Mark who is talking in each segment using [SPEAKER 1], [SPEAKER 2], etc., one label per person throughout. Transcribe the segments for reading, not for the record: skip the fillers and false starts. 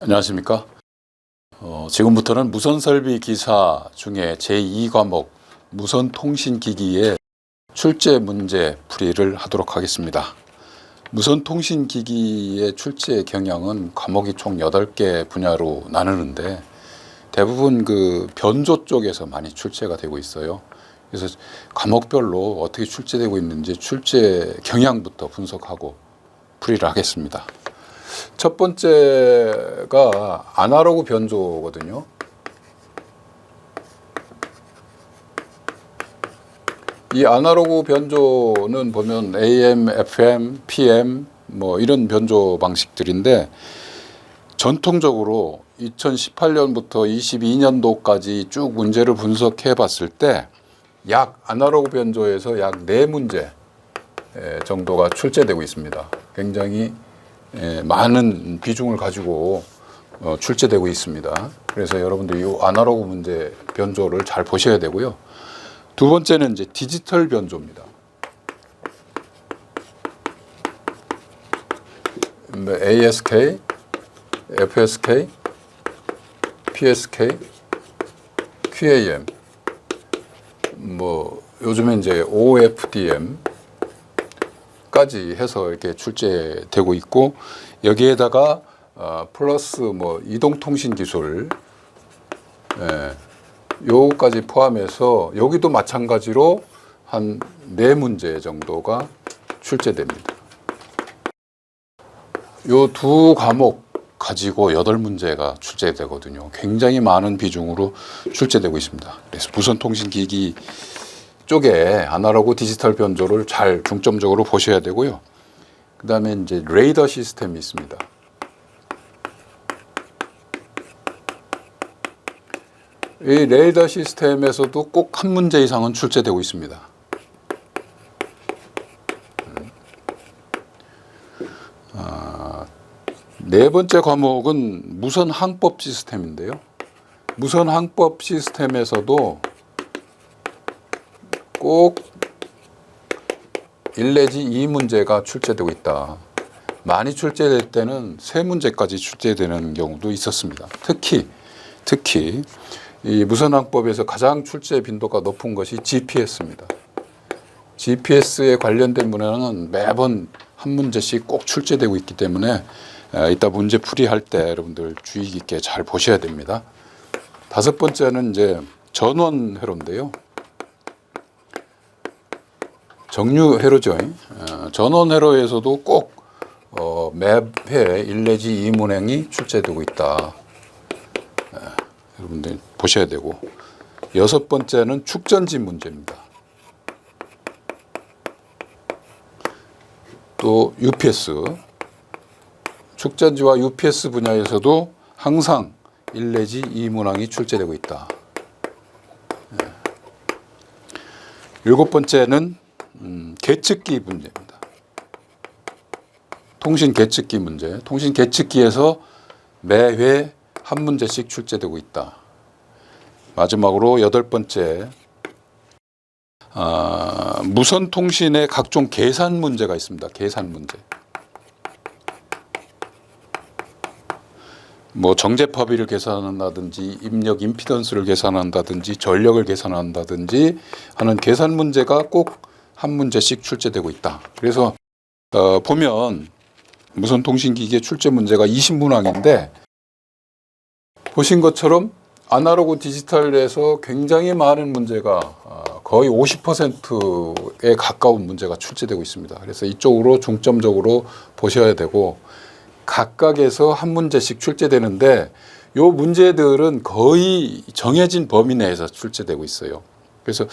[SPEAKER 1] 안녕하십니까. 지금부터는 무선설비 기사 중에 제2과목 무선통신기기의 출제 문제 풀이를 하도록 하겠습니다. 무선통신기기의 출제 경향은 과목이 총 8개 분야로 나누는데 대부분 그 변조 쪽에서 많이 출제가 되고 있어요. 그래서 과목별로 어떻게 출제되고 있는지 출제 경향부터 분석하고 풀이를 하겠습니다. 첫 번째가 아날로그 변조거든요. 이 아날로그 변조는 보면 AM, FM, PM 뭐 이런 변조 방식들인데 전통적으로 2018년부터 22년도까지 쭉 문제를 분석해 봤을 때 약 아날로그 변조에서 약 4문제 정도가 출제되고 있습니다. 굉장히 많은 비중을 가지고 출제되고 있습니다. 그래서 여러분들 이 아날로그 문제 변조를 잘 보셔야 되고요. 두 번째는 이제 디지털 변조입니다. ASK, FSK, PSK, QAM, 뭐 요즘에 이제 OFDM 까지 해서 이렇게 출제되고 있고 여기에다가 플러스 뭐 이동통신 기술 요거까지 포함해서 여기도 마찬가지로 한 4문제 정도가 출제됩니다. 요 두 과목 가지고 8문제가 출제되거든요. 굉장히 많은 비중으로 출제되고 있습니다. 그래서 무선통신기기 쪽에 아날로그 디지털 변조를 잘 중점적으로 보셔야 되고요. 그 다음에 이제 레이더 시스템이 있습니다. 이 레이더 시스템에서도 꼭 한 문제 이상은 출제되고 있습니다. 네 번째 과목은 무선 항법 시스템인데요. 무선 항법 시스템에서도 꼭 1 내지 2문제가 출제되고 있다. 많이 출제될 때는 3문제까지 출제되는 경우도 있었습니다. 특히 이 무선항법에서 가장 출제 빈도가 높은 것이 GPS입니다. GPS에 관련된 문제는 매번 한 문제씩 꼭 출제되고 있기 때문에 이따 문제 풀이할 때 여러분들 주의 깊게 잘 보셔야 됩니다. 다섯 번째는 이제 전원 회로인데요. 정류 회로죠. 전원 회로에서도 꼭 매회 1 내지 2문항이 출제되고 있다. 여러분들 보셔야 되고 여섯 번째는 축전지 문제입니다. 또 UPS, 축전지와 UPS 분야에서도 항상 1 내지 2문항이 출제되고 있다. 일곱 번째는 계측기 문제입니다. 통신 계측기 문제. 통신 계측기에서 매회 한 문제씩 출제되고 있다. 마지막으로 여덟 번째, 무선 통신의 각종 계산 문제가 있습니다. 계산 문제. 뭐 정제파비를 계산한다든지 입력 임피던스를 계산한다든지 전력을 계산한다든지 하는 계산 문제가 꼭 한 문제씩 출제되고 있다. 그래서 보면 무선통신기기의 출제 문제가 20문항인데 보신 것처럼 아날로그 디지털에서 굉장히 많은 문제가 거의 50%에 가까운 문제가 출제되고 있습니다. 그래서 이쪽으로 중점적으로 보셔야 되고 각각에서 한 문제씩 출제되는데 요 문제들은 거의 정해진 범위 내에서 출제되고 있어요. 그래서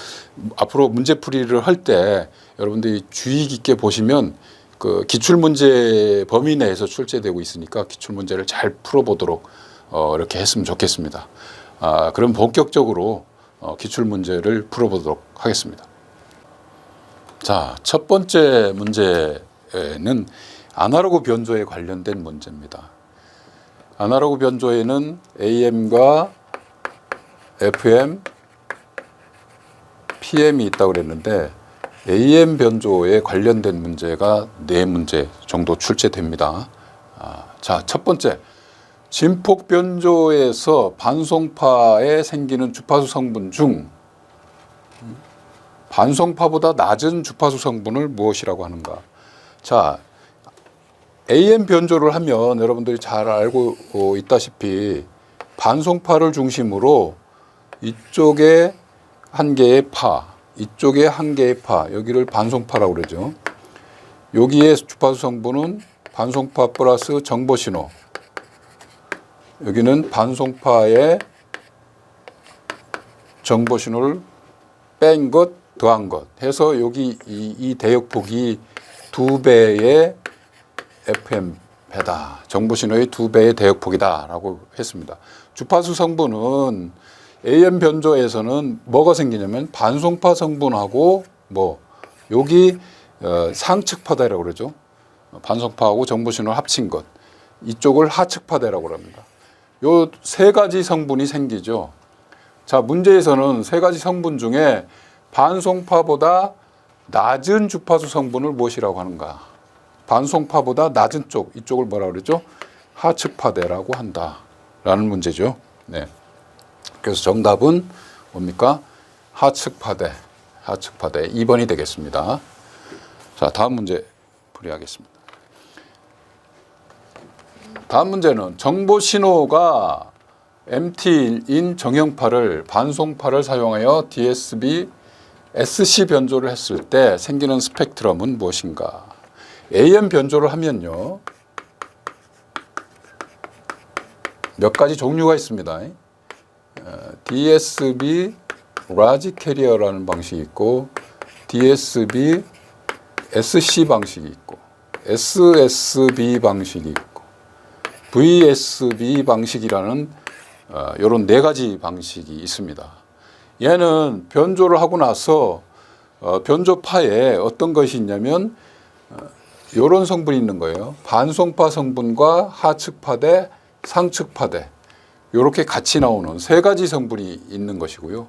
[SPEAKER 1] 앞으로 문제풀이를 할 때 여러분들이 주의 깊게 보시면 그 기출문제 범위 내에서 출제되고 있으니까 기출문제를 잘 풀어보도록 이렇게 했으면 좋겠습니다. 그럼 본격적으로 기출문제를 풀어보도록 하겠습니다. 자, 첫 번째 문제는 아날로그 변조에 관련된 문제입니다. 아날로그 변조에는 AM과 FM, PM이 있다고 그랬는데 AM 변조에 관련된 문제가 4문제 정도 출제됩니다. 자, 첫 번째 진폭 변조에서 반송파에 생기는 주파수 성분 중 반송파보다 낮은 주파수 성분을 무엇이라고 하는가? 자, AM 변조를 하면 여러분들이 잘 알고 있다시피 반송파를 중심으로 이쪽에 한 개의 파, 이쪽에 한 개의 파, 여기를 반송파라고 그러죠. 여기에 주파수 성분은 반송파 플러스 정보신호, 여기는 반송파의 정보신호를 뺀 것, 더한 것 해서 여기 이 대역폭이 2배의 FM 배다. 정보신호의 2배의 대역폭이다 라고 했습니다. 주파수 성분은 AM 변조에서는 뭐가 생기냐면 반송파 성분하고 여기 상측파대라고 그러죠. 반송파하고 정보신호를 합친 것. 이쪽을 하측파대라고 합니다. 요 세 가지 성분이 생기죠. 자, 문제에서는 세 가지 성분 중에 반송파보다 낮은 주파수 성분을 무엇이라고 하는가? 반송파보다 낮은 쪽, 이쪽을 뭐라고 그러죠? 하측파대라고 한다라는 문제죠. 네. 그래서 정답은 뭡니까? 하측파대. 2번이 되겠습니다. 자, 다음 문제 풀이하겠습니다. 다음 문제는 정보 신호가 MT인 정형파를 반송파를 사용하여 DSB SC 변조를 했을 때 생기는 스펙트럼은 무엇인가? AM 변조를 하면요, 몇 가지 종류가 있습니다. DSB 라지 캐리어라는 방식이 있고, DSB SC 방식이 있고, SSB 방식이 있고, VSB 방식이라는 이런 네 가지 방식이 있습니다. 얘는 변조를 하고 나서 변조파에 어떤 것이 있냐면 이런 성분이 있는 거예요. 반송파 성분과 하측파대, 상측파대 이렇게 같이 나오는 세 가지 성분이 있는 것이고요.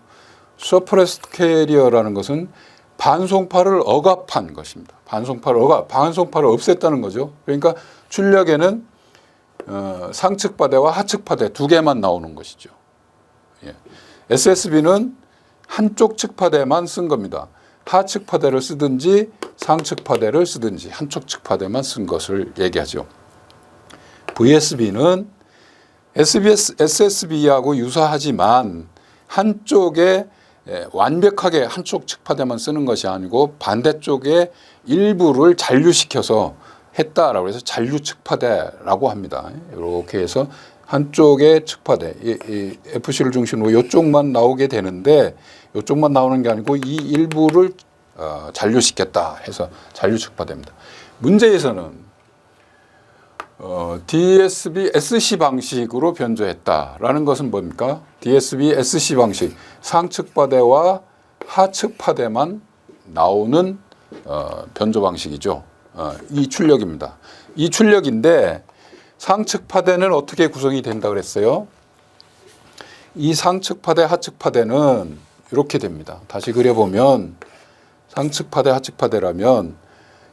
[SPEAKER 1] 서프레스트 캐리어라는 것은 반송파를 억압한 것입니다. 반송파를 없앴다는 거죠. 그러니까 출력에는 상측파대와 하측파대 두 개만 나오는 것이죠. 예. SSB는 한쪽 측파대만 쓴 겁니다. 하측파대를 쓰든지 상측파대를 쓰든지 한쪽 측파대만 쓴 것을 얘기하죠. VSB는 SSB하고 유사하지만 한쪽에 완벽하게 한쪽 측파대만 쓰는 것이 아니고 반대쪽에 일부를 잔류시켜서 했다라고 해서 잔류 측파대라고 합니다. 이렇게 해서 한쪽의 측파대, 이 FC를 중심으로 이쪽만 나오게 되는데 이쪽만 나오는 게 아니고 이 일부를 잔류시켰다 해서 잔류 측파대입니다. 문제에서는 DSB SC 방식으로 변조했다라는 것은 뭡니까? DSB SC 방식, 상측파대와 하측파대만 나오는 변조 방식이죠. 이 출력입니다. 이 출력인데 상측파대는 어떻게 구성이 된다 그랬어요? 이 상측파대, 하측파대는 이렇게 됩니다. 다시 그려보면 상측파대, 하측파대라면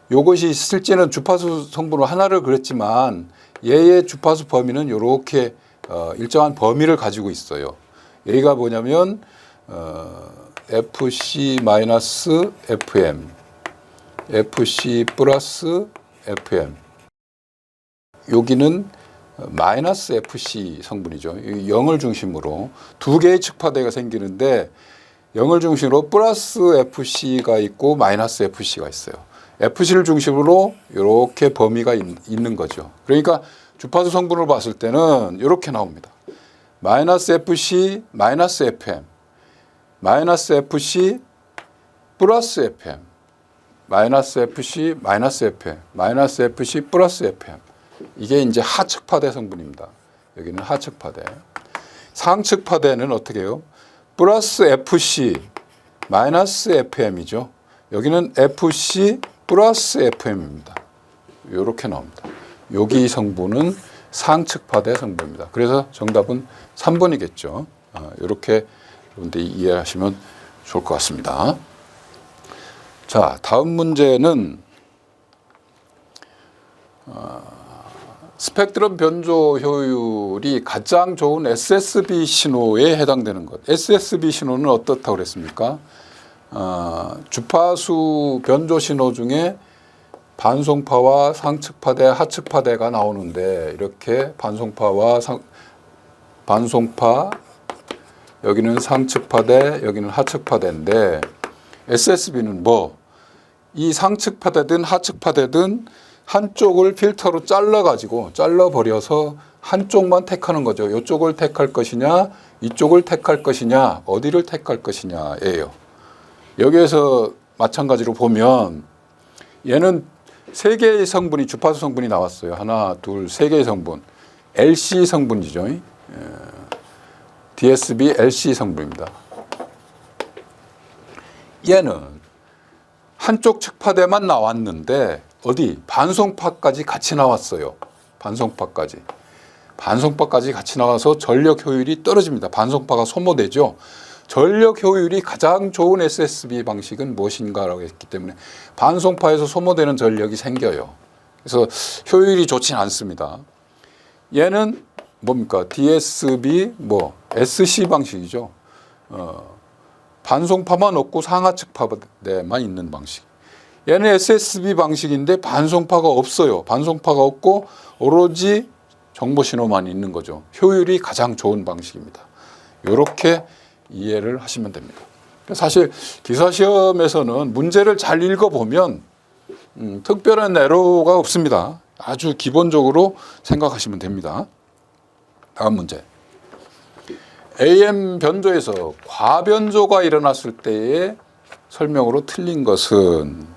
[SPEAKER 1] 이것이 실제는 주파수 성분 하나를 그렸지만 얘의 주파수 범위는 이렇게 일정한 범위를 가지고 있어요. 얘가 뭐냐면 FC-FM, FC 플러스 FM, 여기는 마이너스 FC 성분이죠. 0을 중심으로 두 개의 측파대가 생기는데 0을 중심으로 플러스 FC가 있고 마이너스 FC가 있어요. FC를 중심으로 이렇게 범위가 있는 거죠. 그러니까 주파수 성분을 봤을 때는 이렇게 나옵니다. 마이너스 FC, 마이너스 FM, 마이너스 FC, 플러스 FM, 마이너스 FC, 마이너스 FM, 마이너스 FC, 플러스 FM. 이게 이제 하측파대 성분입니다. 여기는 하측파대. 상측파대는 어떻게 해요? 플러스 FC, 마이너스 FM이죠. 여기는 FC, 플러스 FM입니다. 이렇게 나옵니다. 여기 성분은 상측파대 성분입니다. 그래서 정답은 3번이겠죠. 이렇게 여러분들 이해하시면 좋을 것 같습니다. 자, 다음 문제는 스펙트럼 변조 효율이 가장 좋은 SSB 신호에 해당되는 것. SSB 신호는 어떻다고 그랬습니까? 주파수 변조 신호 중에 반송파와 상측파대, 하측파대가 나오는데 이렇게 반송파와 반송파, 여기는 상측파대, 여기는 하측파대인데 SSB는 뭐? 이 상측파대든 하측파대든 한쪽을 필터로 잘라버려서 한쪽만 택하는 거죠. 이쪽을 택할 것이냐, 이쪽을 택할 것이냐, 어디를 택할 것이냐예요. 여기에서 마찬가지로 보면 얘는 세 개의 성분이, 주파수 성분이 나왔어요. 하나, 둘, 세 개의 성분. LC 성분이죠. DSB LC 성분입니다. 얘는 한쪽 측파대만 나왔는데 어디? 반송파까지 같이 나왔어요. 반송파까지 같이 나와서 전력 효율이 떨어집니다. 반송파가 소모되죠. 전력 효율이 가장 좋은 SSB 방식은 무엇인가라고 했기 때문에 반송파에서 소모되는 전력이 생겨요. 그래서 효율이 좋진 않습니다. 얘는 뭡니까? DSB SC 방식이죠. 반송파만 없고 상하측파대만 있는 방식. 얘는 SSB 방식인데 반송파가 없어요. 반송파가 없고 오로지 정보신호만 있는 거죠. 효율이 가장 좋은 방식입니다. 이렇게 이해를 하시면 됩니다. 사실 기사시험에서는 문제를 잘 읽어보면 특별한 에러가 없습니다. 아주 기본적으로 생각하시면 됩니다. 다음 문제. AM 변조에서 과변조가 일어났을 때의 설명으로 틀린 것은,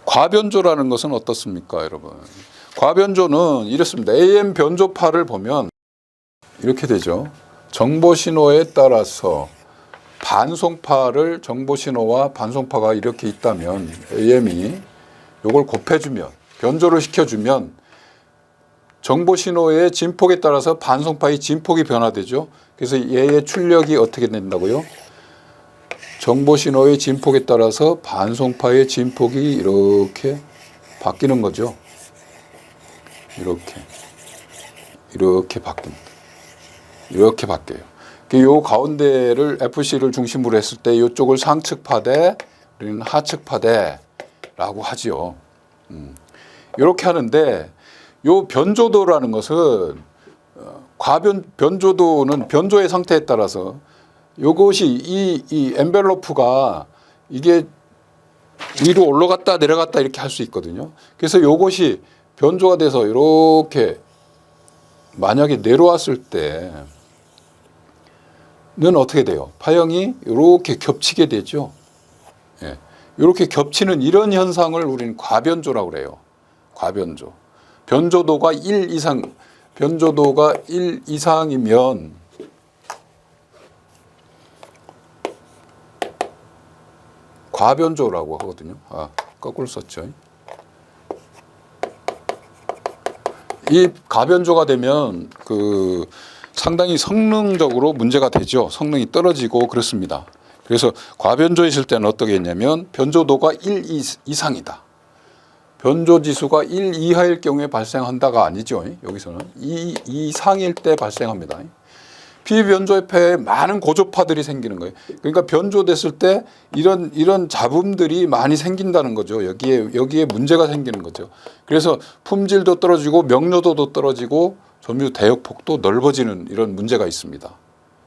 [SPEAKER 1] 과변조라는 것은 어떻습니까, 여러분? 과변조는 이렇습니다. AM 변조파를 보면 이렇게 되죠. 정보신호에 따라서 반송파를, 정보신호와 반송파가 이렇게 있다면 AM이 이걸 곱해주면, 변조를 시켜주면 정보신호의 진폭에 따라서 반송파의 진폭이 변화되죠. 그래서 얘의 출력이 어떻게 된다고요? 정보신호의 진폭에 따라서 반송파의 진폭이 이렇게 바뀌는 거죠. 이렇게 바뀝니다. 이렇게 바뀌어요. 이 가운데를 FC를 중심으로 했을 때 이쪽을 상측파대, 우리는 하측파대라고 하지요. 이렇게 하는데 요 변조도라는 것은 변조도는 변조의 상태에 따라서 요것이 이 엔벨로프가 이게 위로 올라갔다 내려갔다 이렇게 할 수 있거든요. 그래서 요것이 변조가 돼서 이렇게 만약에 내려왔을 때는 어떻게 돼요? 파형이 이렇게 겹치게 되죠. 예. 이렇게 겹치는 이런 현상을 우리는 과변조라고 그래요. 과변조. 변조도가 1 이상이면 과변조라고 하거든요. 거꾸로 썼죠. 이 가변조가 되면 상당히 성능적으로 문제가 되죠. 성능이 떨어지고 그렇습니다. 그래서 과변조 있을 때는 어떻게 했냐면 변조도가 1 이상이다. 변조 지수가 1 이하일 경우에 발생한다가 아니죠. 여기서는 2 이상일 때 발생합니다. 비변조폐에 많은 고조파들이 생기는 거예요. 그러니까 변조됐을 때 이런 잡음들이 많이 생긴다는 거죠. 여기에 문제가 생기는 거죠. 그래서 품질도 떨어지고 명료도도 떨어지고 점유 대역폭도 넓어지는 이런 문제가 있습니다.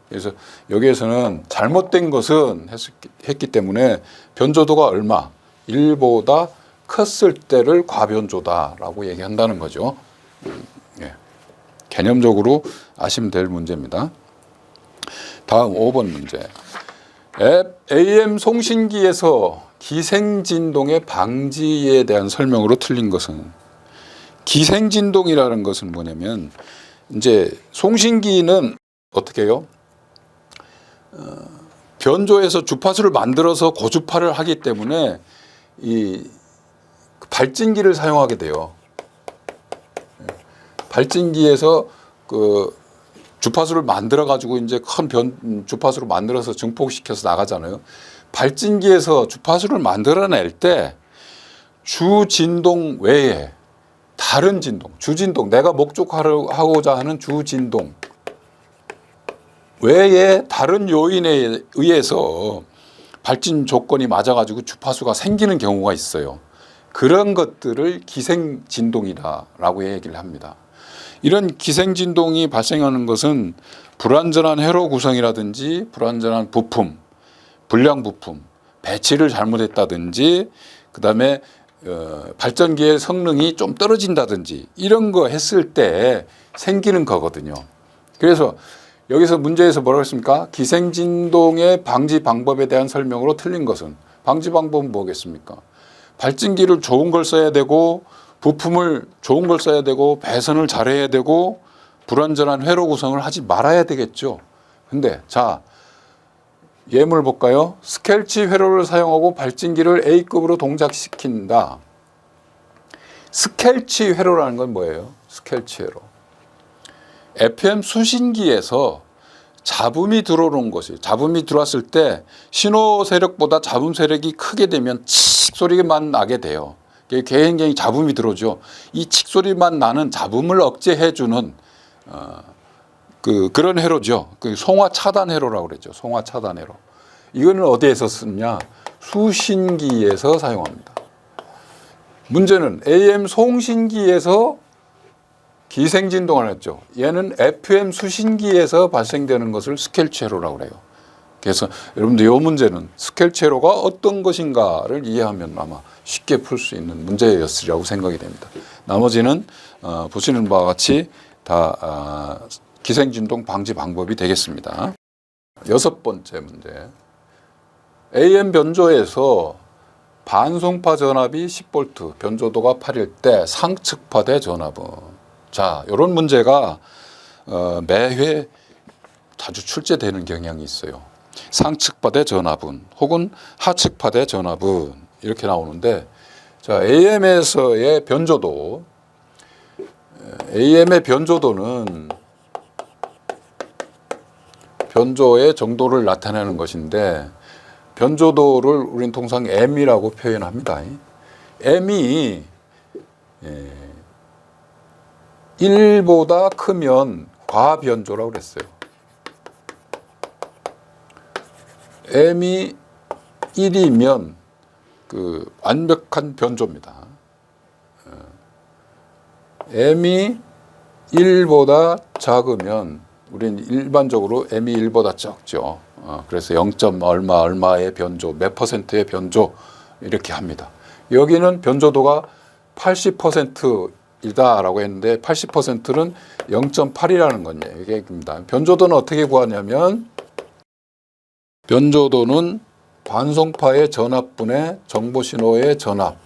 [SPEAKER 1] 그래서 여기에서는 잘못된 것은 했기 때문에 변조도가 얼마? 1보다 컸을 때를 과변조다라고 얘기한다는 거죠. 예. 개념적으로 아시면 될 문제입니다. 다음 5번 문제. AM 송신기에서 기생진동의 방지에 대한 설명으로 틀린 것은, 기생진동이라는 것은 뭐냐면 이제 송신기는 어떻게 해요? 변조해서 주파수를 만들어서 고주파를 하기 때문에 이 발진기를 사용하게 돼요. 발진기에서 주파수를 만들어 가지고 이제 큰 주파수를 만들어서 증폭시켜서 나가잖아요. 발진기에서 주파수를 만들어낼 때 주진동 외에 다른 진동, 주진동, 내가 목적하고자 하는 주진동 외에 다른 요인에 의해서 발진 조건이 맞아가지고 주파수가 생기는 경우가 있어요. 그런 것들을 기생진동이다라고 얘기를 합니다. 이런 기생진동이 발생하는 것은 불완전한 회로 구성이라든지 불완전한 부품, 불량 부품, 배치를 잘못했다든지 그다음에 발전기의 성능이 좀 떨어진다든지 이런 거 했을 때 생기는 거거든요. 그래서 여기서 문제에서 뭐라고 했습니까? 기생진동의 방지 방법에 대한 설명으로 틀린 것은 방지 방법은 뭐겠습니까? 발전기를 좋은 걸 써야 되고 부품을 좋은 걸 써야 되고 배선을 잘해야 되고 불완전한 회로 구성을 하지 말아야 되겠죠. 근데 자 예물 볼까요? 스켈치 회로를 사용하고 발진기를 A급으로 동작시킨다. 스켈치 회로라는 건 뭐예요? 스켈치 회로. FM 수신기에서 잡음이 들어오는 것이 잡음이 들어왔을 때 신호 세력보다 잡음 세력이 크게 되면 칙 소리만 나게 돼요. 굉장히 잡음이 들어오죠. 이 칙 소리만 나는 잡음을 억제해주는 그런 회로죠. 그 송화 차단 회로라고 그랬죠. 송화 차단 회로. 이거는 어디에서 쓰냐? 수신기에서 사용합니다. 문제는 AM 송신기에서 기생진동을 했죠. 얘는 FM 수신기에서 발생되는 것을 스켈치 회로라고 그래요. 그래서 여러분들 이 문제는 스켈치 회로가 어떤 것인가를 이해하면 아마 쉽게 풀 수 있는 문제였으리라고 생각이 됩니다. 나머지는 보시는 바와 같이 다 기생진동 방지 방법이 되겠습니다. 6번째 문제. AM 변조에서 반송파 전압이 10V, 변조도가 8일 때 상측파대 전압은. 자, 이런 문제가 매회 자주 출제되는 경향이 있어요. 상측파대 전압은 혹은 하측파대 전압은 이렇게 나오는데, 자, AM에서의 변조도, AM의 변조도는 변조의 정도를 나타내는 것인데 변조도를 우리는 통상 M이라고 표현합니다. M이 1보다 크면 과변조라고 그랬어요. M이 1이면 그 완벽한 변조입니다. M이 1보다 작으면 우리는 일반적으로 M이 1보다 적죠. 그래서 0. 얼마의 변조, 몇 %의 변조 이렇게 합니다. 여기는 변조도가 80%이다라고 했는데 80%는 0.8이라는 건요. 얘기입니다. 변조도는 어떻게 구하냐면 변조도는 반송파의 전압분의 정보신호의 전압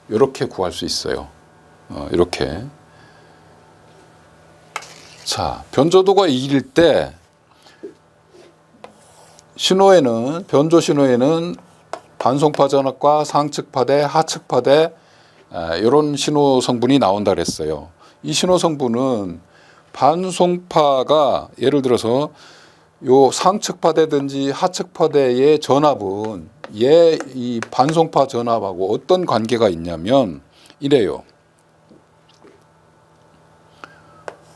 [SPEAKER 1] 이렇게 구할 수 있어요. 이렇게. 자, 변조도가 2일 때 신호에는 변조 신호에는 반송파 전압과 상측파대, 하측파대 이런 신호 성분이 나온다 그랬어요. 이 신호 성분은 반송파가 예를 들어서 요 상측파대든지 하측파대의 전압은 이 반송파 전압하고 어떤 관계가 있냐면 이래요.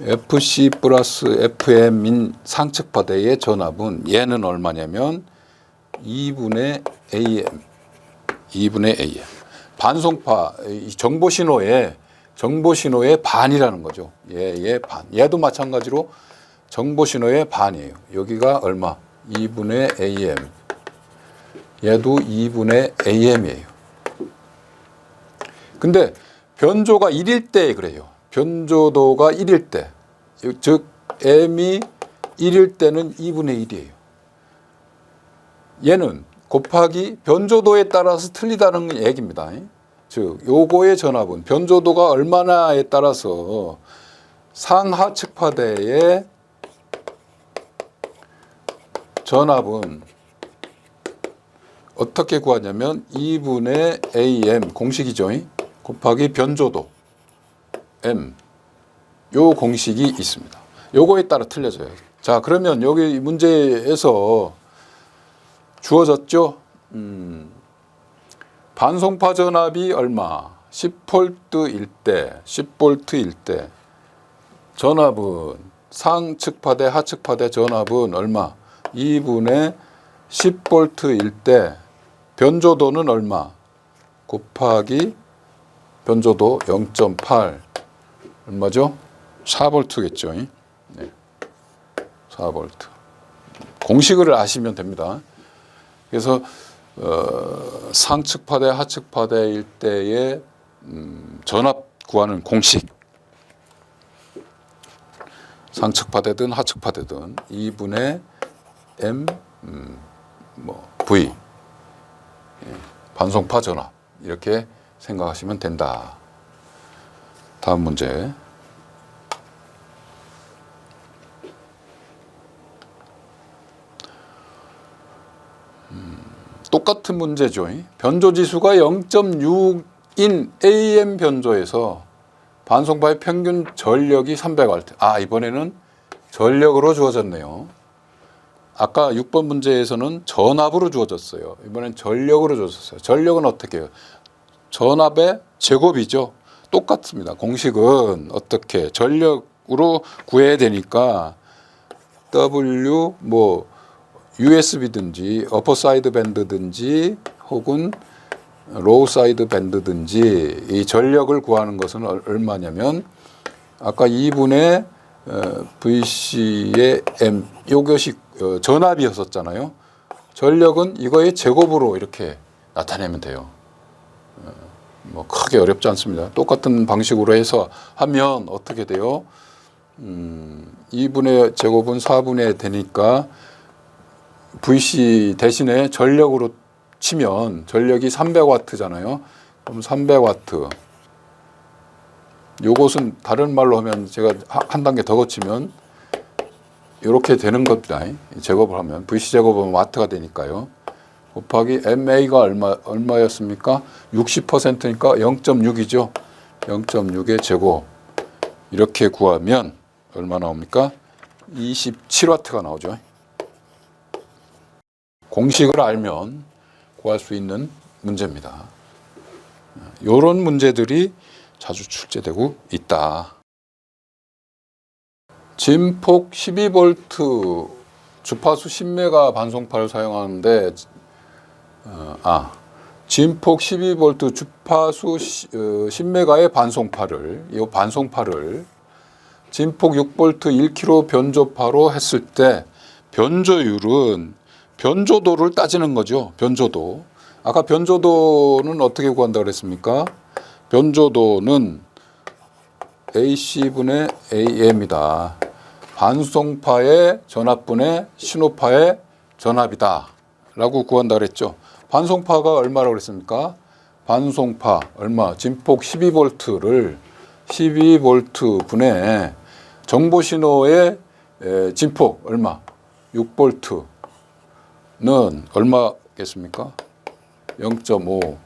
[SPEAKER 1] FC 플러스 FM인 상측파대의 전압은 얘는 얼마냐면 2분의 AM. 반송파, 정보신호의 반이라는 거죠. 얘의 반. 얘도 마찬가지로 정보신호의 반이에요. 여기가 얼마? 2분의 AM. 얘도 2분의 AM이에요. 근데 변조가 1일 때 그래요. 변조도가 1일 때, 즉 M이 1일 때는 2분의 1이에요. 얘는 곱하기 변조도에 따라서 틀리다는 얘기입니다. 즉 요거의 전압은 변조도가 얼마나에 따라서 상하측파대의 전압은 어떻게 구하냐면 2분의 AM 공식이죠. 곱하기 변조도 M 요 공식이 있습니다. 요거에 따라 틀려져요. 자, 그러면 여기 문제에서 주어졌죠. 반송파 전압이 얼마? 10V일 때 전압은 상측파 대 하측파 대 전압은 얼마? 2분의 10V일 때 변조도는 얼마? 곱하기 변조도 0.8 얼마죠? 4V겠죠. 네. 4V. 공식을 아시면 됩니다. 그래서 상측파 대 하측파 대일 때의 전압 구하는 공식. 상측파 대든 하측파 대든 2분의 M V 반송파 전압 이렇게 생각하시면 된다. 다음 문제. 똑같은 문제죠. 변조지수가 0.6인 AM 변조에서 반송파의 평균 전력이 300W. 이번에는 전력으로 주어졌네요. 아까 6번 문제에서는 전압으로 주어졌어요. 이번엔 전력으로 주어졌어요. 전력은 어떻게 해요? 전압의 제곱이죠. 똑같습니다. 공식은 어떻게 전력으로 구해야 되니까 W USB든지 어퍼 사이드 밴드든지 혹은 로우 사이드 밴드든지 이 전력을 구하는 것은 얼마냐면 아까 2분의 VC의 M 이것이 전압이었었잖아요. 전력은 이거의 제곱으로 이렇게 나타내면 돼요. 크게 어렵지 않습니다. 똑같은 방식으로 해서 하면 어떻게 돼요? 2분의 제곱은 4분의 되니까 VC 대신에 전력으로 치면 전력이 300W잖아요. 그럼 300W. 요것은 다른 말로 하면 제가 한 단계 더 거치면 이렇게 되는 겁니다. 제곱을 하면 VC 제곱은 와트가 되니까요. 곱하기 MA가 얼마였습니까? 60%니까 0.6이죠. 0.6의 제곱. 이렇게 구하면 얼마 나옵니까? 27W가 나오죠. 공식을 알면 구할 수 있는 문제입니다. 이런 문제들이 자주 출제되고 있다. 진폭 12V 주파수 10메가 반송파를 사용하는데 진폭 12V 주파수 10메가의 반송파를 진폭 6V 1kg 변조파로 했을 때 변조율은 변조도를 따지는 거죠. 변조도. 아까 변조도는 어떻게 구한다고 그랬습니까? 변조도는 AC분의 AM이다. 반송파의 전압분의 신호파의 전압이다. 라고 구한다고 그랬죠. 반송파가 얼마라고 그랬습니까? 반송파 얼마? 진폭 12V를 12V 분의 정보신호의 진폭 얼마? 6V 는 얼마겠습니까? 0.5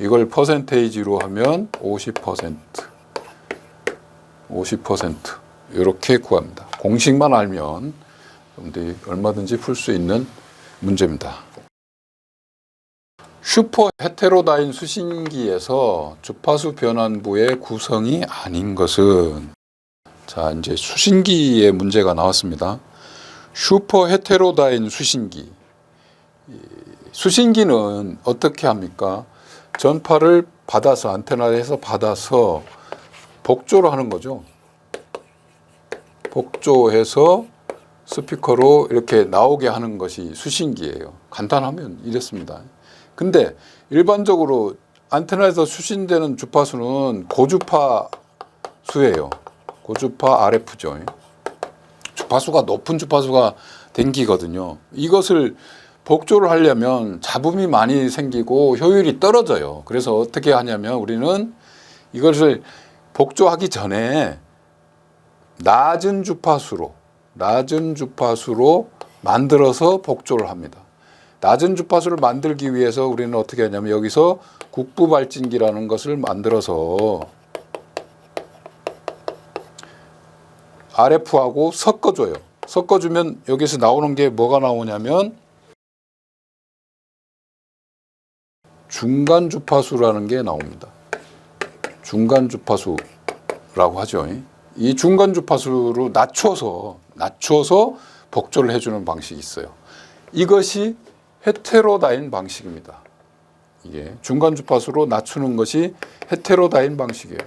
[SPEAKER 1] 이걸 퍼센테이지로 하면 50% 이렇게 구합니다. 공식만 알면 여러분들이 얼마든지 풀 수 있는 문제입니다. 슈퍼 헤테로다인 수신기에서 주파수 변환부의 구성이 아닌 것은 자 이제 수신기의 문제가 나왔습니다. 슈퍼 헤테로다인 수신기. 수신기는 어떻게 합니까? 전파를 받아서 안테나에서 받아서 복조를 하는 거죠. 복조해서 스피커로 이렇게 나오게 하는 것이 수신기예요. 간단하면 이렇습니다. 근데 일반적으로 안테나에서 수신되는 주파수는 고주파 수예요. 고주파 RF죠. 주파수가 높은 주파수가 댕기거든요. 이것을 복조를 하려면 잡음이 많이 생기고 효율이 떨어져요. 그래서 어떻게 하냐면 우리는 이것을 복조하기 전에 낮은 주파수로 만들어서 복조를 합니다. 낮은 주파수를 만들기 위해서 우리는 어떻게 하냐면 여기서 국부발진기라는 것을 만들어서 RF하고 섞어줘요. 섞어주면 여기서 나오는 게 뭐가 나오냐면 중간 주파수라는 게 나옵니다. 중간 주파수라고 하죠. 이 중간 주파수로 낮춰서 복조를 해주는 방식이 있어요. 이것이 헤테로다인 방식입니다. 이게 중간 주파수로 낮추는 것이 헤테로다인 방식이에요.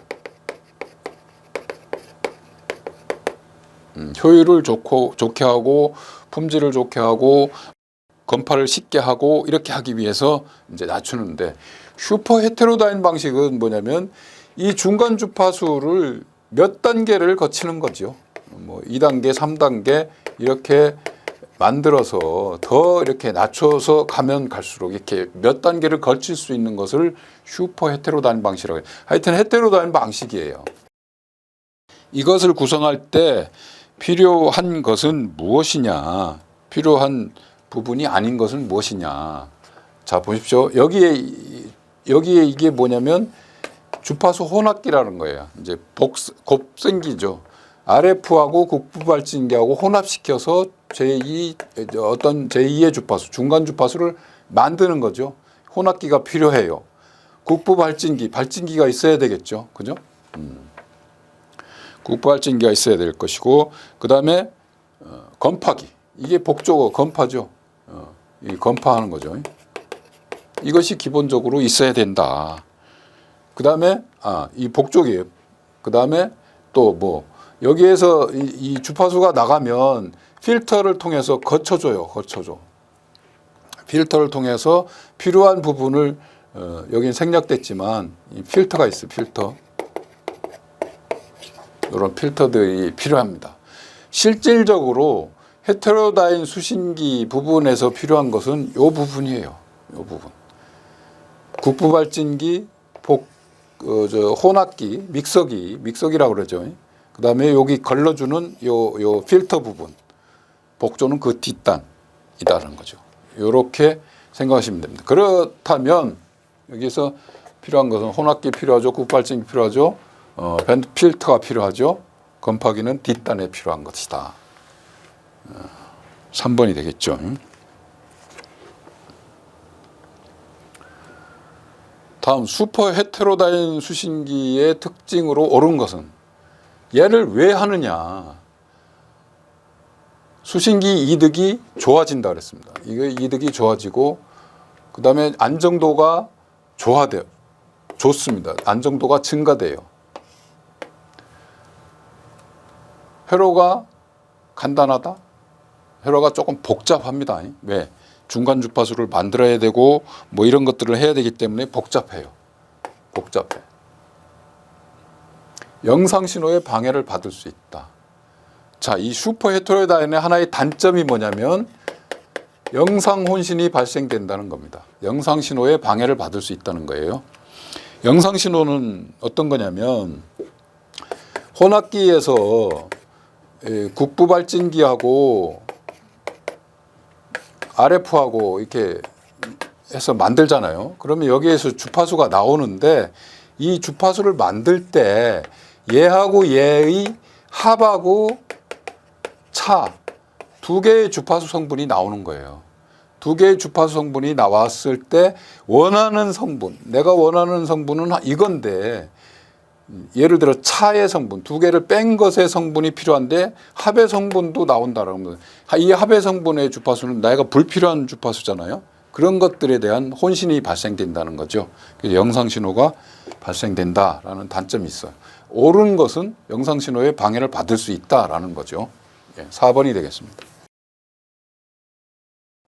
[SPEAKER 1] 효율을 좋게 하고 품질을 좋게 하고 건파를 쉽게 하고 이렇게 하기 위해서 이제 낮추는데, 슈퍼 헤테로다인 방식은 뭐냐면 이 중간 주파수를 몇 단계를 거치는 거죠. 뭐 2단계, 3단계 이렇게 만들어서 더 이렇게 낮춰서 가면 갈수록 이렇게 몇 단계를 거칠 수 있는 것을 슈퍼 헤테로다인 방식이라고 해요. 하여튼 헤테로다인 방식이에요. 이것을 구성할 때 필요한 것은 무엇이냐, 필요한 부분이 아닌 것은 무엇이냐. 자, 보십시오. 여기에 이게 뭐냐면 주파수 혼합기라는 거예요. 이제 곱생기죠. RF하고 국부발진기하고 혼합시켜서 제2의 주파수, 중간 주파수를 만드는 거죠. 혼합기가 필요해요. 발진기가 있어야 되겠죠. 그죠? 국부발진기가 있어야 될 것이고, 그 다음에 건파기. 이게 복조 건파죠. 이 건파하는 거죠. 이것이 기본적으로 있어야 된다. 그 다음에 이 복조기예요. 그 다음에 또 뭐 여기에서 이 주파수가 나가면 필터를 통해서 거쳐줘요. 필터를 통해서 필요한 부분을 여기는 생략됐지만 이 필터가 있어요. 이런 필터들이 필요합니다. 실질적으로 헤테로다인 수신기 부분에서 필요한 것은 이 부분이에요. 이 부분. 국부발진기, 혼합기, 믹서기라고 그러죠. 그 다음에 여기 걸러주는 요 필터 부분. 복조는 그 뒷단이라는 거죠. 이렇게 생각하시면 됩니다. 그렇다면 여기서 필요한 것은 혼합기 필요하죠. 국부발진기 필요하죠. 밴드 필터가 필요하죠. 건파기는 뒷단에 필요한 것이다. 3번이 되겠죠. 다음 슈퍼 헤테로다인 수신기의 특징으로 옳은 것은, 얘를 왜 하느냐. 수신기 이득이 좋아진다 그랬습니다. 이거 이득이 좋아지고, 그 다음에 안정도가 좋습니다. 안정도가 증가돼요. 회로가 간단하다. 회로가 조금 복잡합니다. 왜? 중간 주파수를 만들어야 되고 뭐 이런 것들을 해야 되기 때문에 복잡해. 영상 신호의 방해를 받을 수 있다. 자, 이 슈퍼 헤테로다인의 하나의 단점이 뭐냐면 영상 혼신이 발생된다는 겁니다. 영상 신호의 방해를 받을 수 있다는 거예요. 영상 신호는 어떤 거냐면 혼합기에서 국부발진기하고 RF하고 이렇게 해서 만들잖아요. 그러면 여기에서 주파수가 나오는데 이 주파수를 만들 때 얘하고 얘의 합하고 차 두 개의 주파수 성분이 나오는 거예요. 두 개의 주파수 성분이 나왔을 때 내가 원하는 성분은 이건데, 예를 들어 차의 성분, 두 개를 뺀 것의 성분이 필요한데 합의 성분도 나온다라는 거예요. 이 합의 성분의 주파수는 내가 불필요한 주파수잖아요. 그런 것들에 대한 혼신이 발생된다는 거죠. 그래서 영상 신호가 발생된다라는 단점이 있어요. 옳은 것은 영상 신호의 방해를 받을 수 있다라는 거죠. 4번이 되겠습니다.